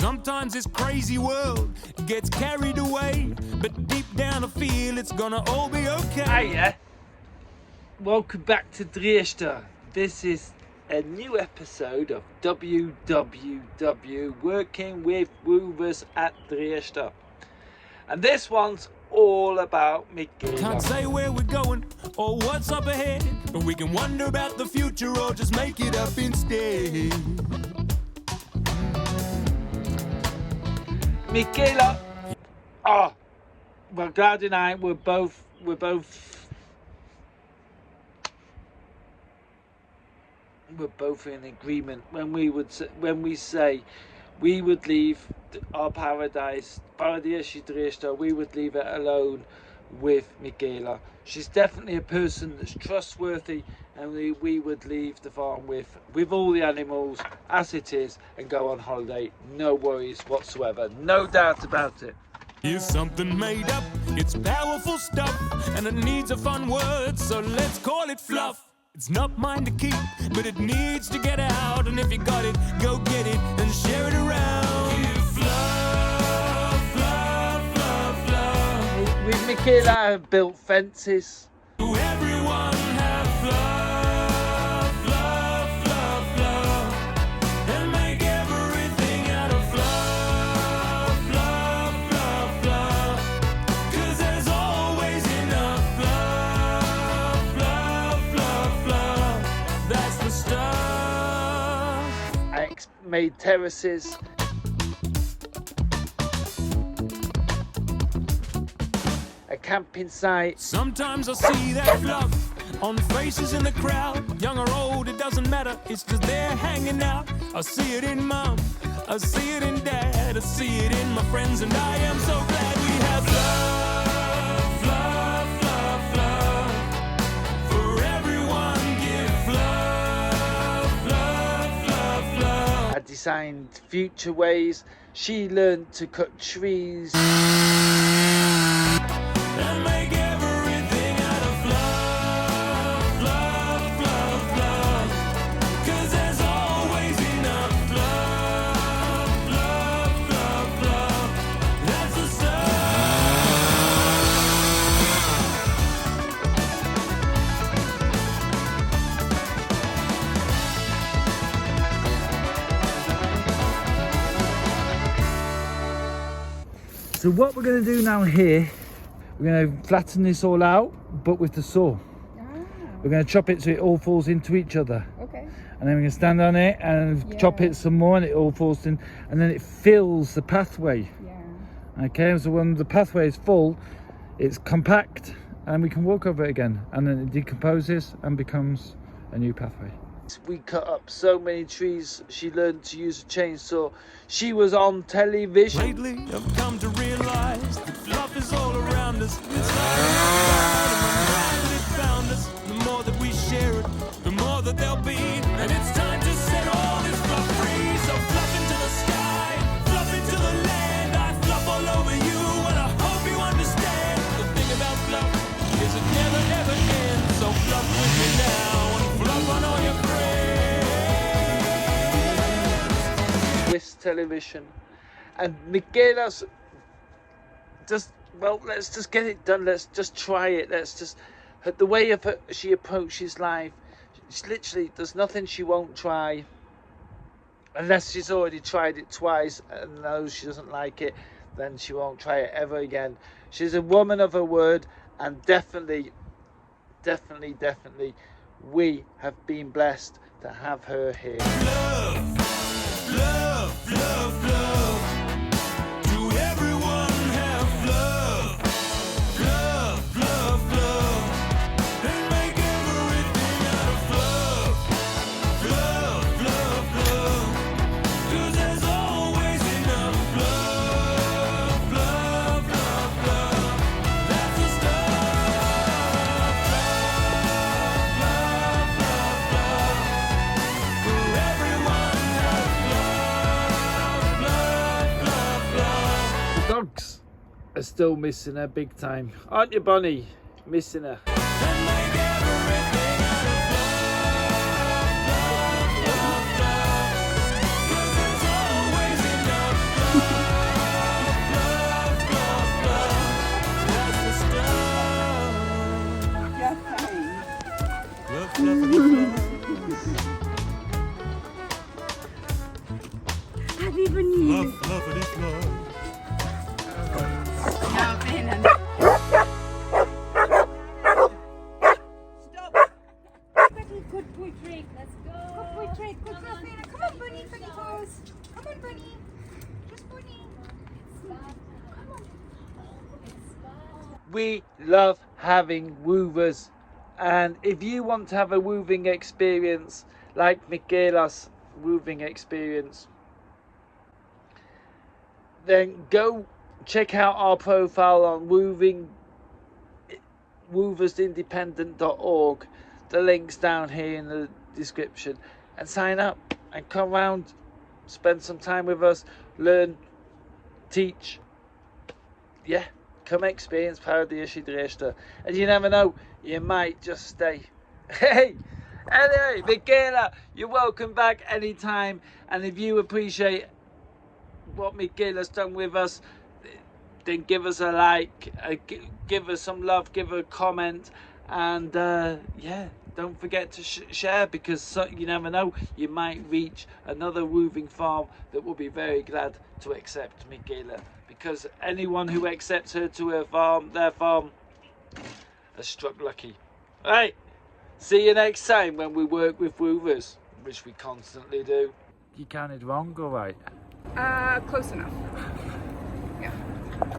Sometimes this crazy world gets carried away, but deep down I feel it's gonna all be okay. Hiya, welcome back to Direschta. This is a new episode of w.w.w, working with Wwoofers at Direschta. And this one's all about Micaela. Can't say where we're going or what's up ahead, but we can wonder about the future or just make it up instead. Micaela, well, Glad and I we're both in agreement when we say we would leave our paradise, Direschta, we would leave it alone with Micaela. She's definitely a person that's trustworthy, and we would leave the farm with all the animals as it is and go on holiday, no worries whatsoever, no doubt about it. Here's something made up, it's powerful stuff, and it needs a fun word, so let's call it fluff. It's not mine to keep, but it needs to get out, and if you got it, go get it and share it around. Fluff, fluff, fluff, fluff. With Micaela, I have built fences. To everyone have fluff, fluff, fluff, fluff, and make everything out of fluff, fluff, fluff, fluff, 'cause there's always enough fluff, fluff, fluff, fluff. That's the stuff. I made terraces. A camping site. Sometimes I see that fluff on faces in the crowd, young or old, it doesn't matter, it's just they're hanging out. I see it in mom, I see it in dad, I see it in my friends, and I am so glad we have fluff, fluff, fluff, fluff. For everyone give fluff, fluff, fluff, fluff. I designed future ways. She learned to cut trees. And make everything out of fluff, fluff, fluff, fluff, 'cause there's always enough fluff, fluff, fluff, fluff. That's the So what we're going to do now here, we're going to flatten this all out, but with the saw. We're going to chop it so it all falls into each other. Okay. And then we're going to stand on it and chop it some more, and it all falls in, and then it fills the pathway. Yeah. Okay, so when the pathway is full, it's compact, and we can walk over it again, and then it decomposes and becomes a new pathway. We cut up so many trees. She learned to use a chainsaw. She was on television. lately I've come to realize that fluff is all around us. It's like it found us. The more that we share it, the more that there'll be. And it's time to set all this fluff free. So fluff into the sky, fluff into the land. I fluff all over you, and I hope you understand. The thing about fluff is it never ever ends. So fluff with me now and fluff on all your friends. This television, and Micaela's just, well, let's just get it done. Let's just try it. Let's just, the way of her, she approaches life, she literally, there's nothing she won't try, unless she's already tried it twice and knows she doesn't like it, then she won't try it ever again. She's a woman of her word, and definitely we have been blessed to have her here. Love, love, love, love. Do everyone have love, love, love, love, and make everything out of love, love, love, love, 'cause there's always enough love, love, love, love. That's the stuff, love, love, love, love. For everyone have Dogs are still missing her big time, aren't you, Bonnie? Missing her. and make everything out of love, love, love, love, 'cause there's always enough love, fluffity fluff. Happy Bunny. Fluff, fluffity fluff. Ja, benen. Stop. Good boy trick. Let's go. Good boy trick. Good girl, Bena. Come on, Bunny. Bunny toes. Come on, Bunny. Just Bunny. Come on. We love having woovers, and if you want to have a wooving experience like Micaela's wooving experience, then go check out our profile on woofersindependent.org. The link's down here in the description, and sign up and come round, spend some time with us, learn, teach. Yeah, come experience Direschta, and you never know, you might just stay. Hey, anyway, Micaela, you're welcome back anytime, and if you appreciate what Micaela's done with us, then give us a like, give us some love, give her a comment, and yeah, don't forget to share, because you never know, you might reach another wooving farm that will be very glad to accept Micaela, because anyone who accepts her to their farm has struck lucky. Right, see you next time when we work with woofers, which we constantly do. You counted wrong, all right? Close enough.